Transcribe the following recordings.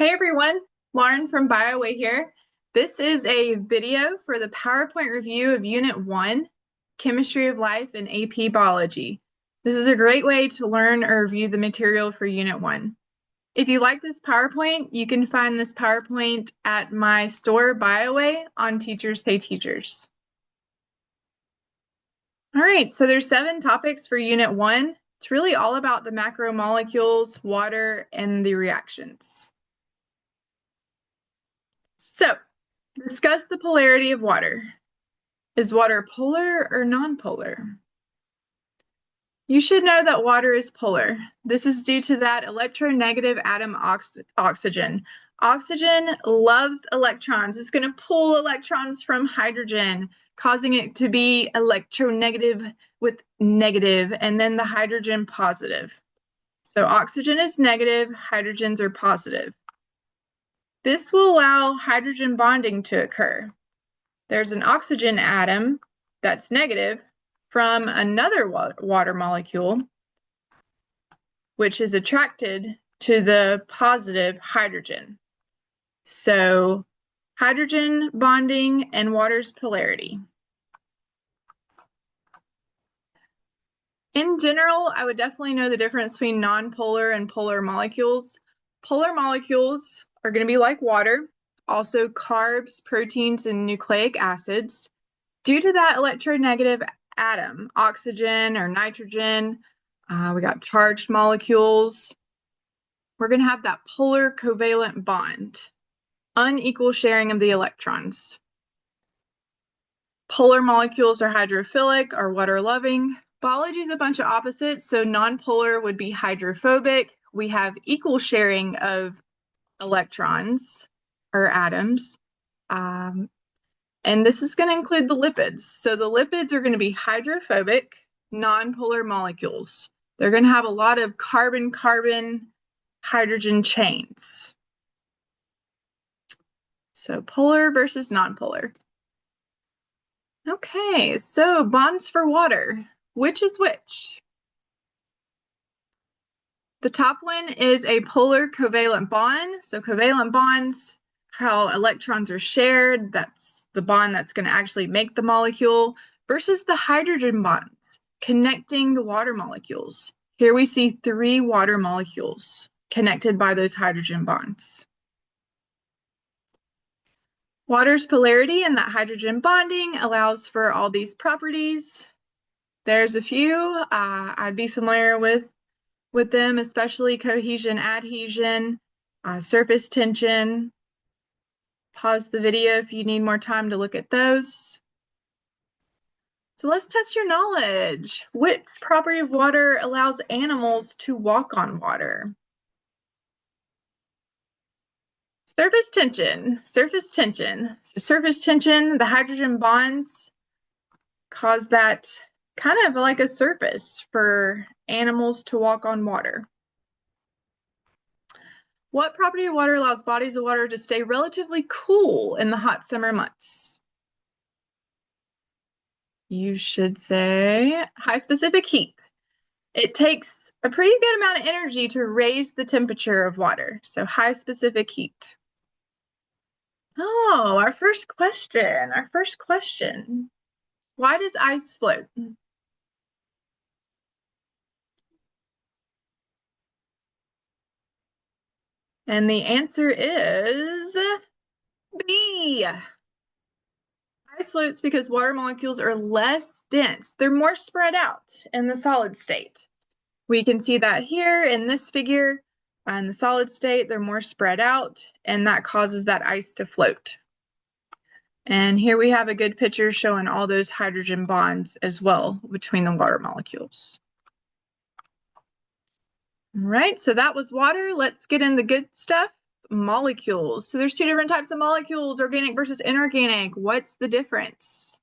Hey everyone, Lauren from BioWay here. This is a video for the PowerPoint review of Unit 1, Chemistry of Life and AP Biology. This is a great way to learn or review the material for Unit 1. If you like this PowerPoint, you can find this PowerPoint at my store, BioWay, on Teachers Pay Teachers. All right, so there's 7 topics for Unit 1. It's really all about the macromolecules, water, and the reactions. So, discuss the polarity of water. Is water polar or nonpolar? You should know that water is polar. This is due to that electronegative atom oxygen. Oxygen loves electrons. It's going to pull electrons from hydrogen, causing it to be electronegative with negative, and then the hydrogen positive. So oxygen is negative, hydrogens are positive. This will allow hydrogen bonding to occur. There's an oxygen atom that's negative from another water molecule, which is attracted to the positive hydrogen. So hydrogen bonding and water's polarity. In general, I would definitely know the difference between nonpolar and polar molecules. Polar molecules are going to be like water, also carbs, proteins, and nucleic acids. Due to that electronegative atom, oxygen or nitrogen, we got charged molecules, we're going to have that polar covalent bond, unequal sharing of the electrons. Polar molecules are hydrophilic or water-loving. Biology is a bunch of opposites, so nonpolar would be hydrophobic. We have equal sharing of electrons or atoms. And this is going to include the lipids. So the lipids are going to be hydrophobic, nonpolar molecules. They're going to have a lot of carbon-carbon hydrogen chains. So polar versus nonpolar. Okay, so bonds for water. Which is which? The top one is a polar covalent bond. So covalent bonds, how electrons are shared, that's the bond that's going to actually make the molecule, versus the hydrogen bond, connecting the water molecules. Here we see 3 water molecules connected by those hydrogen bonds. Water's polarity and that hydrogen bonding allows for all these properties. There's a few I'd be familiar with them, especially cohesion, adhesion, surface tension. Pause the video if you need more time to look at those. So let's test your knowledge. What property of water allows animals to walk on water? Surface tension, surface tension. So surface tension, the hydrogen bonds cause that kind of like a surface for animals to walk on water. What property of water allows bodies of water to stay relatively cool in the hot summer months? You should say high specific heat. It takes a pretty good amount of energy to raise the temperature of water, so high specific heat. Oh, our first question. Why does ice float? And the answer is B. Ice floats because water molecules are less dense. They're more spread out in the solid state. We can see that here in this figure. In the solid state, they're more spread out, and that causes that ice to float. And here we have a good picture showing all those hydrogen bonds as well between the water molecules. All right, so that was water. Let's get in the good stuff. Molecules. So there's 2 different types of molecules, organic versus inorganic. What's the difference?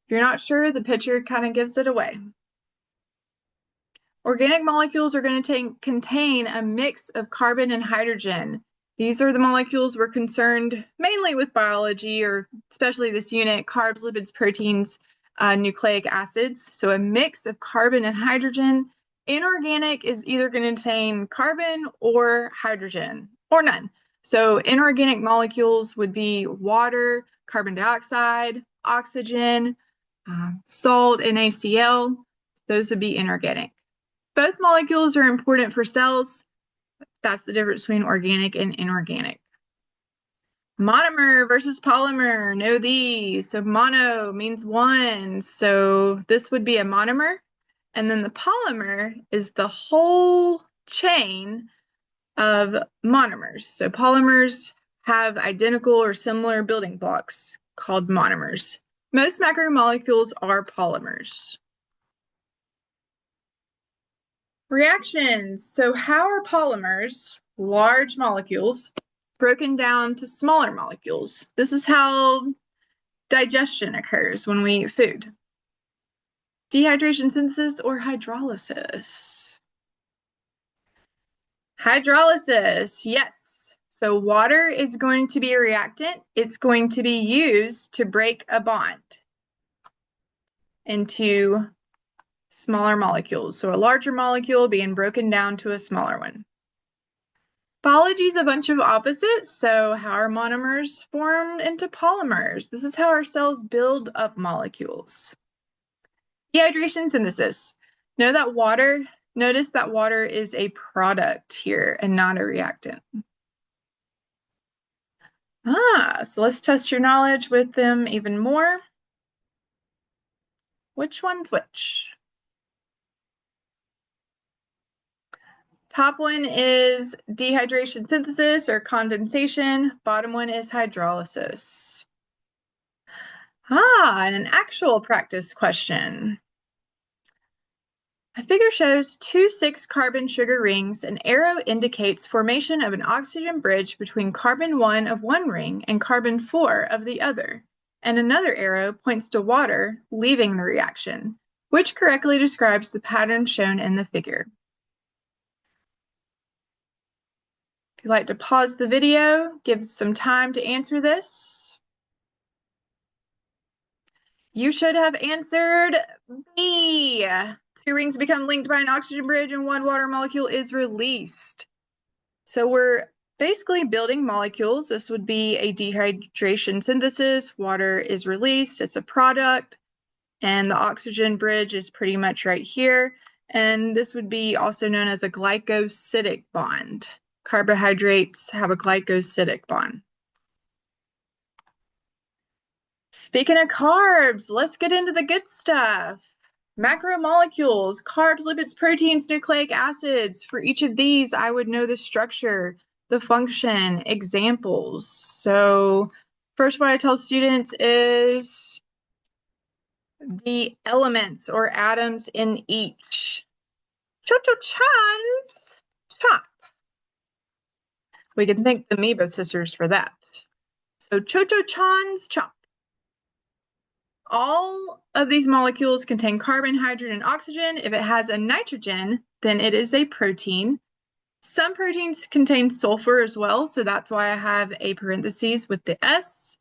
If you're not sure, the picture kind of gives it away. Organic molecules are going to contain a mix of carbon and hydrogen. These are the molecules we're concerned mainly with biology, or especially this unit, carbs, lipids, proteins, nucleic acids. So a mix of carbon and hydrogen. Inorganic is either going to contain carbon or hydrogen. or none. So inorganic molecules would be water, carbon dioxide, oxygen, salt, NaCl. Those would be inorganic. Both molecules are important for cells. That's the difference between organic and inorganic. Monomer versus polymer, know these. So mono means one, so this would be a monomer. And then the polymer is the whole chain of monomers. So polymers have identical or similar building blocks called monomers. Most macromolecules are polymers. Reactions. So how are polymers, large molecules, broken down to smaller molecules? This is how digestion occurs when we eat food. Dehydration, synthesis, or hydrolysis? Hydrolysis, yes. So water is going to be a reactant. It's going to be used to break a bond into smaller molecules. So a larger molecule being broken down to a smaller one. Biology is a bunch of opposites. So how are monomers formed into polymers? This is how our cells build up molecules. Dehydration, synthesis. Notice that water is a product here and not a reactant. So let's test your knowledge with them even more. Which one's which? Top one is dehydration synthesis or condensation. Bottom one is hydrolysis. And an actual practice question. A figure shows two 6-carbon sugar rings. An arrow indicates formation of an oxygen bridge between carbon 1 of one ring and carbon 4 of the other. And another arrow points to water leaving the reaction, which correctly describes the pattern shown in the figure. If you'd like to pause the video, give some time to answer this. You should have answered B. 2 rings become linked by an oxygen bridge and 1 water molecule is released. So we're basically building molecules. This would be a dehydration synthesis. Water is released. It's a product. And the oxygen bridge is pretty much right here. And this would be also known as a glycosidic bond. Carbohydrates have a glycosidic bond. Speaking of carbs, let's get into the good stuff. Macromolecules, carbs, lipids, proteins, nucleic acids. For each of these, I would know the structure, the function, examples. So first, what I tell students is the elements or atoms in each. Cho-cho-chans, chop. We can thank the Amoeba sisters for that. So cho-cho-chans, chop. All of these molecules contain carbon, hydrogen, and oxygen. If it has a nitrogen, then it is a protein. Some proteins contain sulfur as well, so that's why I have a parentheses with the S.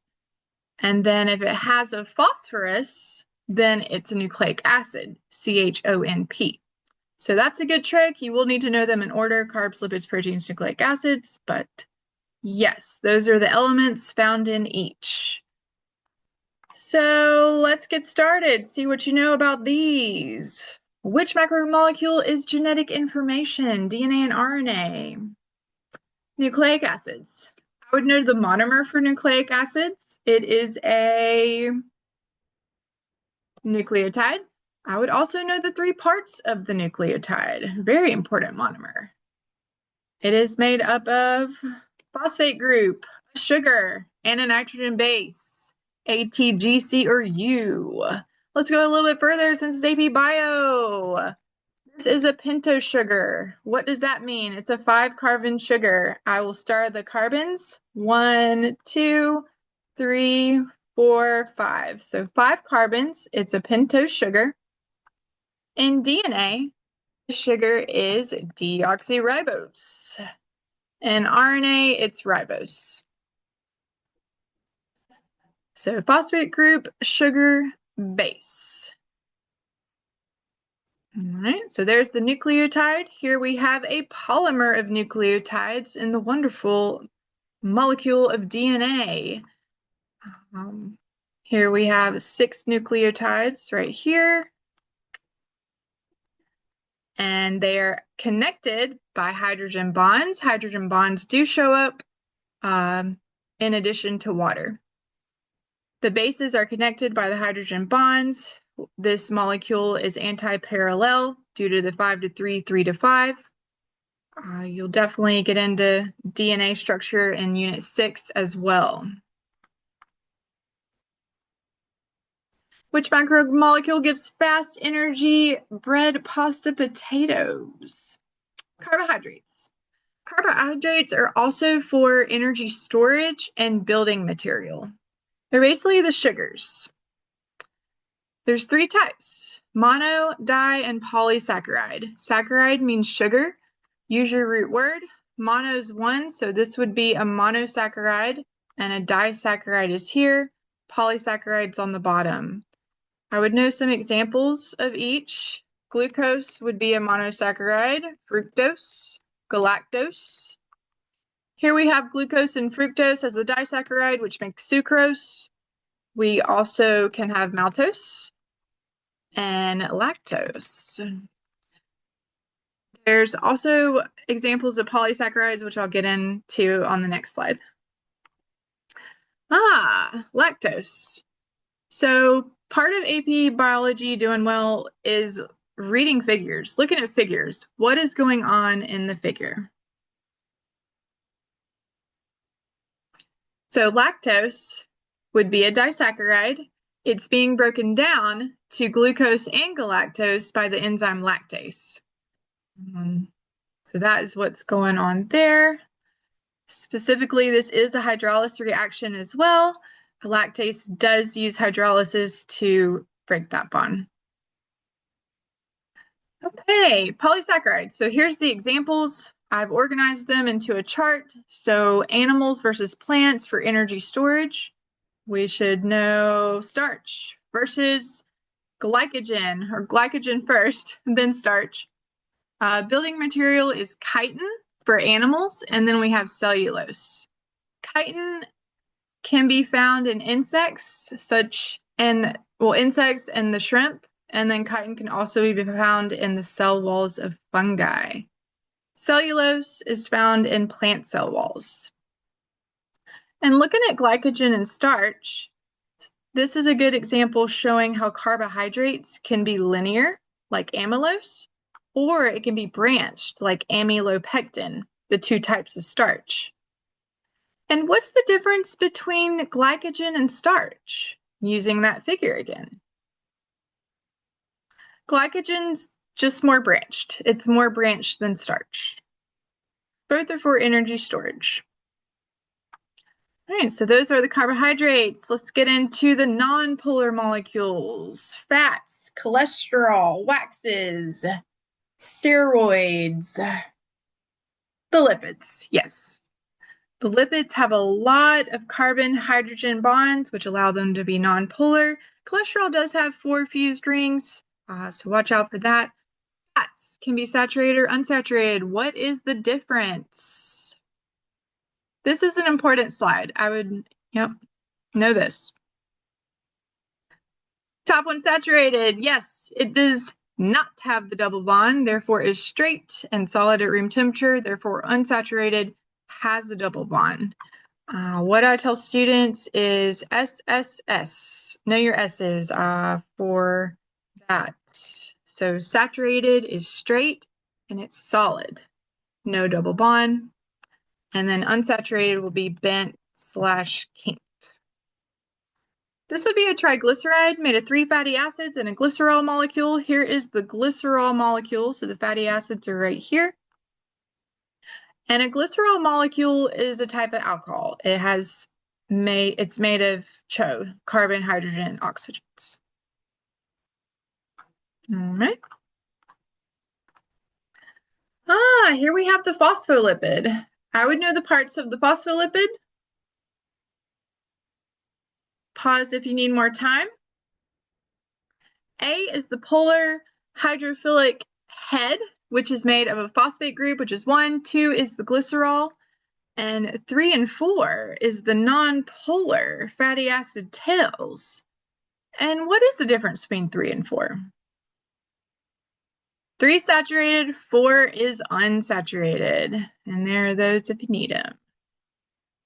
And then if it has a phosphorus, then it's a nucleic acid, CHONP. So that's a good trick. You will need to know them in order: carbs, lipids, proteins, nucleic acids. But yes, those are the elements found in each. So let's get started. See what you know about these. Which macromolecule is genetic information? DNA and RNA. Nucleic acids. I would know the monomer for nucleic acids. It is a nucleotide. I would also know the 3 parts of the nucleotide. Very important monomer. It is made up of phosphate group, sugar, and a nitrogen base. A, T, G, C, or U. Let's go a little bit further since it's AP Bio. This is a pentose sugar. What does that mean? It's a 5-carbon sugar. I will star the carbons. 1, 2, 3, 4, 5. So 5 carbons. It's a pentose sugar. In DNA, the sugar is deoxyribose. In RNA, it's ribose. So phosphate group, sugar, base. All right, so there's the nucleotide. Here we have a polymer of nucleotides in the wonderful molecule of DNA. Here we have 6 nucleotides right here, and they are connected by hydrogen bonds. Hydrogen bonds do show up in addition to water. The bases are connected by the hydrogen bonds. This molecule is anti-parallel due to the 5 to 3, 3 to 5. You'll definitely get into DNA structure in Unit 6 as well. Which macromolecule gives fast energy? Bread, pasta, potatoes. Carbohydrates. Carbohydrates are also for energy storage and building material. They're basically the sugars. There's 3 types: mono, di, and polysaccharide. Saccharide means sugar. Use your root word. Mono is 1, so this would be a monosaccharide, and a disaccharide is here. Polysaccharide's on the bottom. I would know some examples of each. Glucose would be a monosaccharide. Fructose, galactose. Here we have glucose and fructose as the disaccharide, which makes sucrose. We also can have maltose and lactose. There's also examples of polysaccharides, which I'll get into on the next slide. Lactose. So part of AP Biology doing well is reading figures, looking at figures. What is going on in the figure? So lactose would be a disaccharide. It's being broken down to glucose and galactose by the enzyme lactase. So that is what's going on there. Specifically, this is a hydrolysis reaction as well. Lactase does use hydrolysis to break that bond. Okay, polysaccharides. So here's the examples. I've organized them into a chart. So animals versus plants for energy storage. We should know starch versus glycogen, or glycogen first, then starch. Building material is chitin for animals, and then we have cellulose. Chitin can be found in insects, insects and the shrimp, and then chitin can also be found in the cell walls of fungi. Cellulose is found in plant cell walls. And looking at glycogen and starch, this is a good example showing how carbohydrates can be linear, like amylose, or it can be branched, like amylopectin, the 2 types of starch. And what's the difference between glycogen and starch? Using that figure again. Glycogen's just more branched. It's more branched than starch. Both are for energy storage. All right, so those are the carbohydrates. Let's get into the nonpolar molecules. Fats, cholesterol, waxes, steroids, the lipids, yes. The lipids have a lot of carbon-hydrogen bonds, which allow them to be nonpolar. Cholesterol does have 4 fused rings, so watch out for that. Fats can be saturated or unsaturated. What is the difference? This is an important slide. I would, know this. Top one saturated. Yes, it does not have the double bond, therefore is straight and solid at room temperature, therefore unsaturated has the double bond. What I tell students is SSS. Know your S's for that. So saturated is straight and it's solid. No double bond. And then unsaturated will be bent/kink. This would be a triglyceride made of 3 fatty acids and a glycerol molecule. Here is the glycerol molecule, so the fatty acids are right here. And a glycerol molecule is a type of alcohol. It's made of CHO, carbon, hydrogen, oxygens. All right. Here we have the phospholipid. I would know the parts of the phospholipid. Pause if you need more time. A is the polar hydrophilic head, which is made of a phosphate group, which is 1, 2 is the glycerol, and 3 and 4 is the non-polar fatty acid tails. And what is the difference between 3 and 4? 3 saturated, 4 is unsaturated, and there are those if you need them.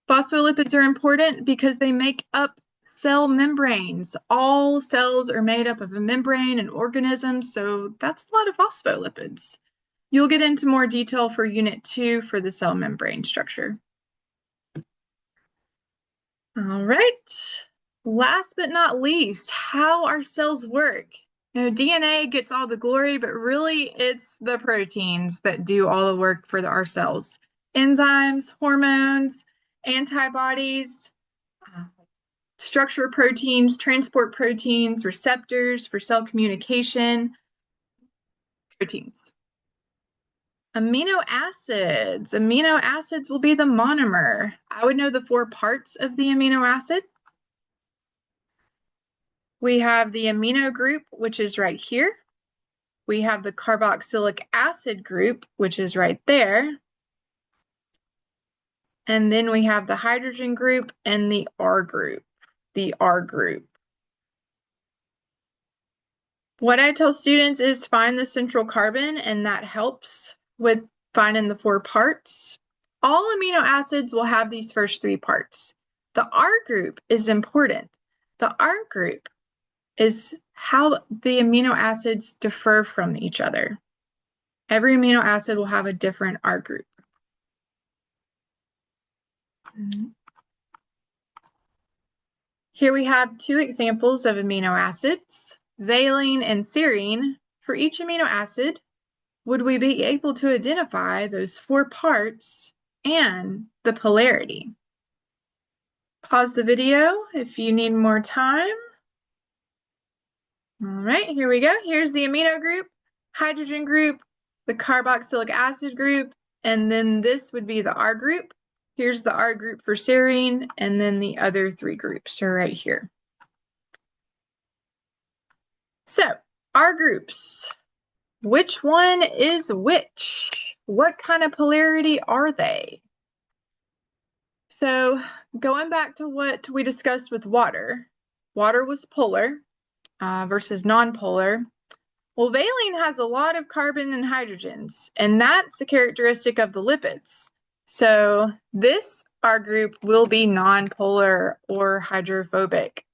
Phospholipids are important because they make up cell membranes. All cells are made up of a membrane and organisms, so that's a lot of phospholipids. You'll get into more detail for Unit 2 for the cell membrane structure. All right. Last but not least, how our cells work. You know, DNA gets all the glory, but really it's the proteins that do all the work for our cells. Enzymes, hormones, antibodies, structure proteins, transport proteins, receptors for cell communication, proteins. Amino acids. Amino acids will be the monomer. I would know the 4 parts of the amino acid. We have the amino group, which is right here. We have the carboxylic acid group, which is right there. And then we have the hydrogen group and the R group, What I tell students is find the central carbon, and that helps with finding the 4 parts. All amino acids will have these first 3 parts. The R group is important. The R group is how the amino acids differ from each other. Every amino acid will have a different R group. Here we have 2 examples of amino acids, valine and serine. For each amino acid, would we be able to identify those 4 parts and the polarity? Pause the video if you need more time. All right, here we go. Here's the amino group, hydrogen group, the carboxylic acid group, and then this would be the R group. Here's the R group for serine, and then the other 3 groups are right here. So, R groups. Which one is which? What kind of polarity are they? So, going back to what we discussed with water, water was polar versus nonpolar. Well, valine has a lot of carbon and hydrogens, and that's a characteristic of the lipids. So this R group will be nonpolar or hydrophobic.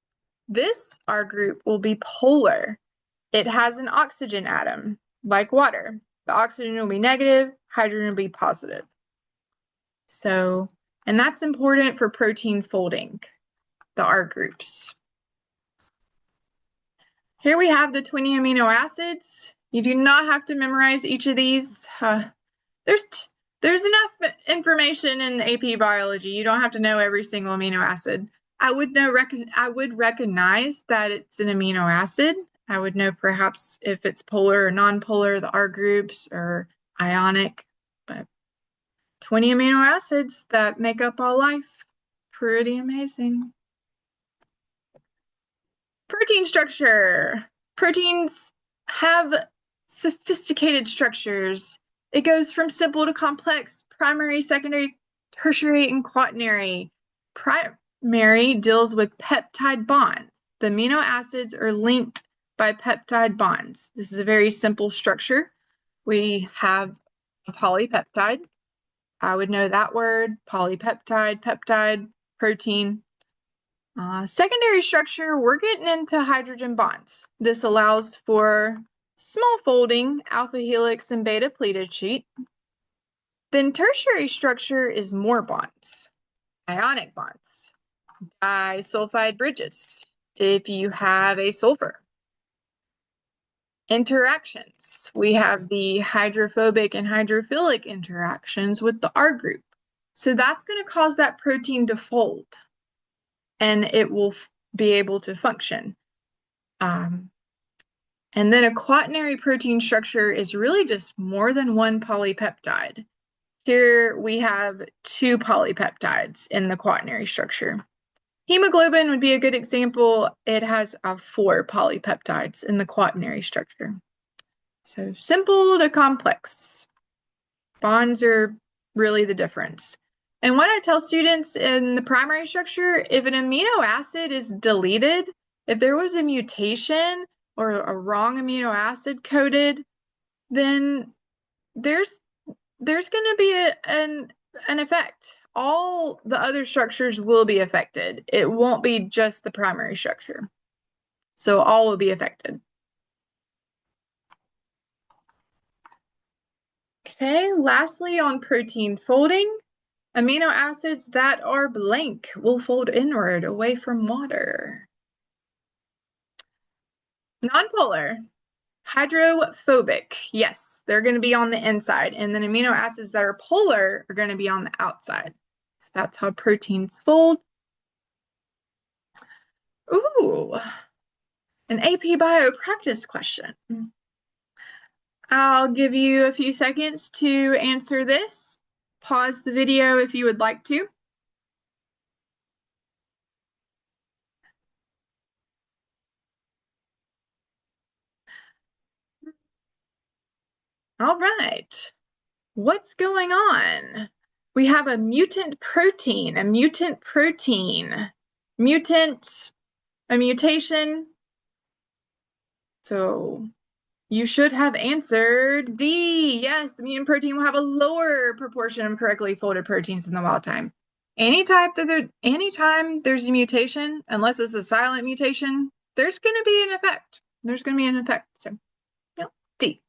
This R group will be polar. It has an oxygen atom, like water. The oxygen will be negative, hydrogen will be positive. So, and that's important for protein folding, the R groups. Here we have the 20 amino acids. You do not have to memorize each of these. There's enough information in AP Biology. You don't have to know every single amino acid. I would recognize that it's an amino acid. I would know perhaps if it's polar or nonpolar, the R groups, or ionic. But 20 amino acids that make up all life. Pretty amazing. Protein structure. Proteins have sophisticated structures. It goes from simple to complex, primary, secondary, tertiary, and quaternary. Primary deals with peptide bonds. The amino acids are linked by peptide bonds. This is a very simple structure. We have a polypeptide. I would know that word, polypeptide, peptide, protein. Secondary structure, we're getting into hydrogen bonds. This allows for small folding, alpha helix and beta pleated sheet. Then tertiary structure is more bonds, ionic bonds, disulfide bridges, if you have a sulfur. Interactions, we have the hydrophobic and hydrophilic interactions with the R group. So that's going to cause that protein to fold, and it will be able to function. And then a quaternary protein structure is really just more than one polypeptide. Here we have 2 polypeptides in the quaternary structure. Hemoglobin would be a good example. It has 4 polypeptides in the quaternary structure. So simple to complex. Bonds are really the difference. And what I tell students in the primary structure, if an amino acid is deleted, if there was a mutation or a wrong amino acid coded, then there's going to be an effect. All the other structures will be affected. It won't be just the primary structure. So all will be affected. Okay, lastly on protein folding, amino acids that are blank will fold inward away from water. Nonpolar, hydrophobic, yes, they're going to be on the inside, and then amino acids that are polar are going to be on the outside. So that's how proteins fold. Ooh, an AP Bio practice question. I'll give you a few seconds to answer this. Pause the video if you would like to. All right. What's going on? We have a mutant protein, mutant, a mutation. So you should have answered D. Yes, the mutant protein will have a lower proportion of correctly folded proteins than the wild type. Anytime there's a mutation, unless it's a silent mutation, there's going to be an effect. So, yep, D.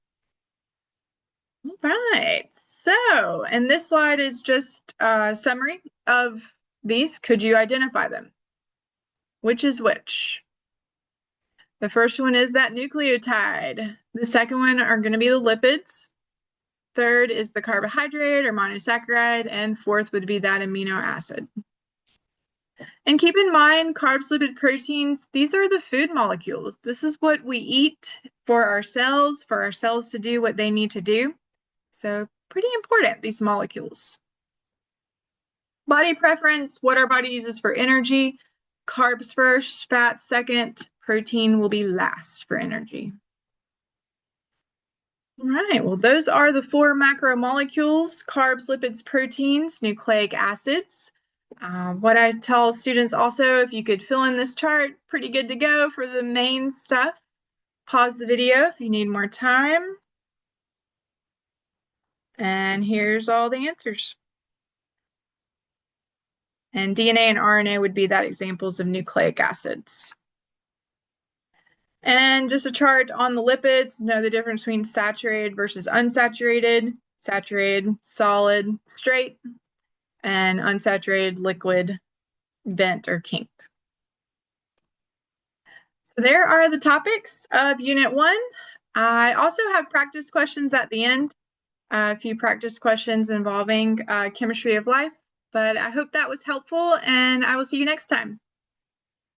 All right. So, and this slide is just a summary of these. Could you identify them? Which is which? The first one is that nucleotide. The second one are going to be the lipids. Third is the carbohydrate or monosaccharide. And fourth would be that amino acid. And keep in mind, carbs, lipid, proteins, these are the food molecules. This is what we eat for our cells to do what they need to do. So pretty important, these molecules. Body preference, what our body uses for energy. Carbs first, fats second, protein will be last for energy. All right, well, those are the 4 macromolecules: carbs, lipids, proteins, nucleic acids. What I tell students also, if you could fill in this chart, pretty good to go for the main stuff. Pause the video if you need more time. And here's all the answers. And DNA and RNA would be that examples of nucleic acids. And just a chart on the lipids, know the difference between saturated versus unsaturated. Saturated, solid, straight, and unsaturated, liquid, bent, or kinked. So there are the topics of Unit 1. I also have practice questions at the end, a few practice questions involving chemistry of life, but I hope that was helpful, and I will see you next time.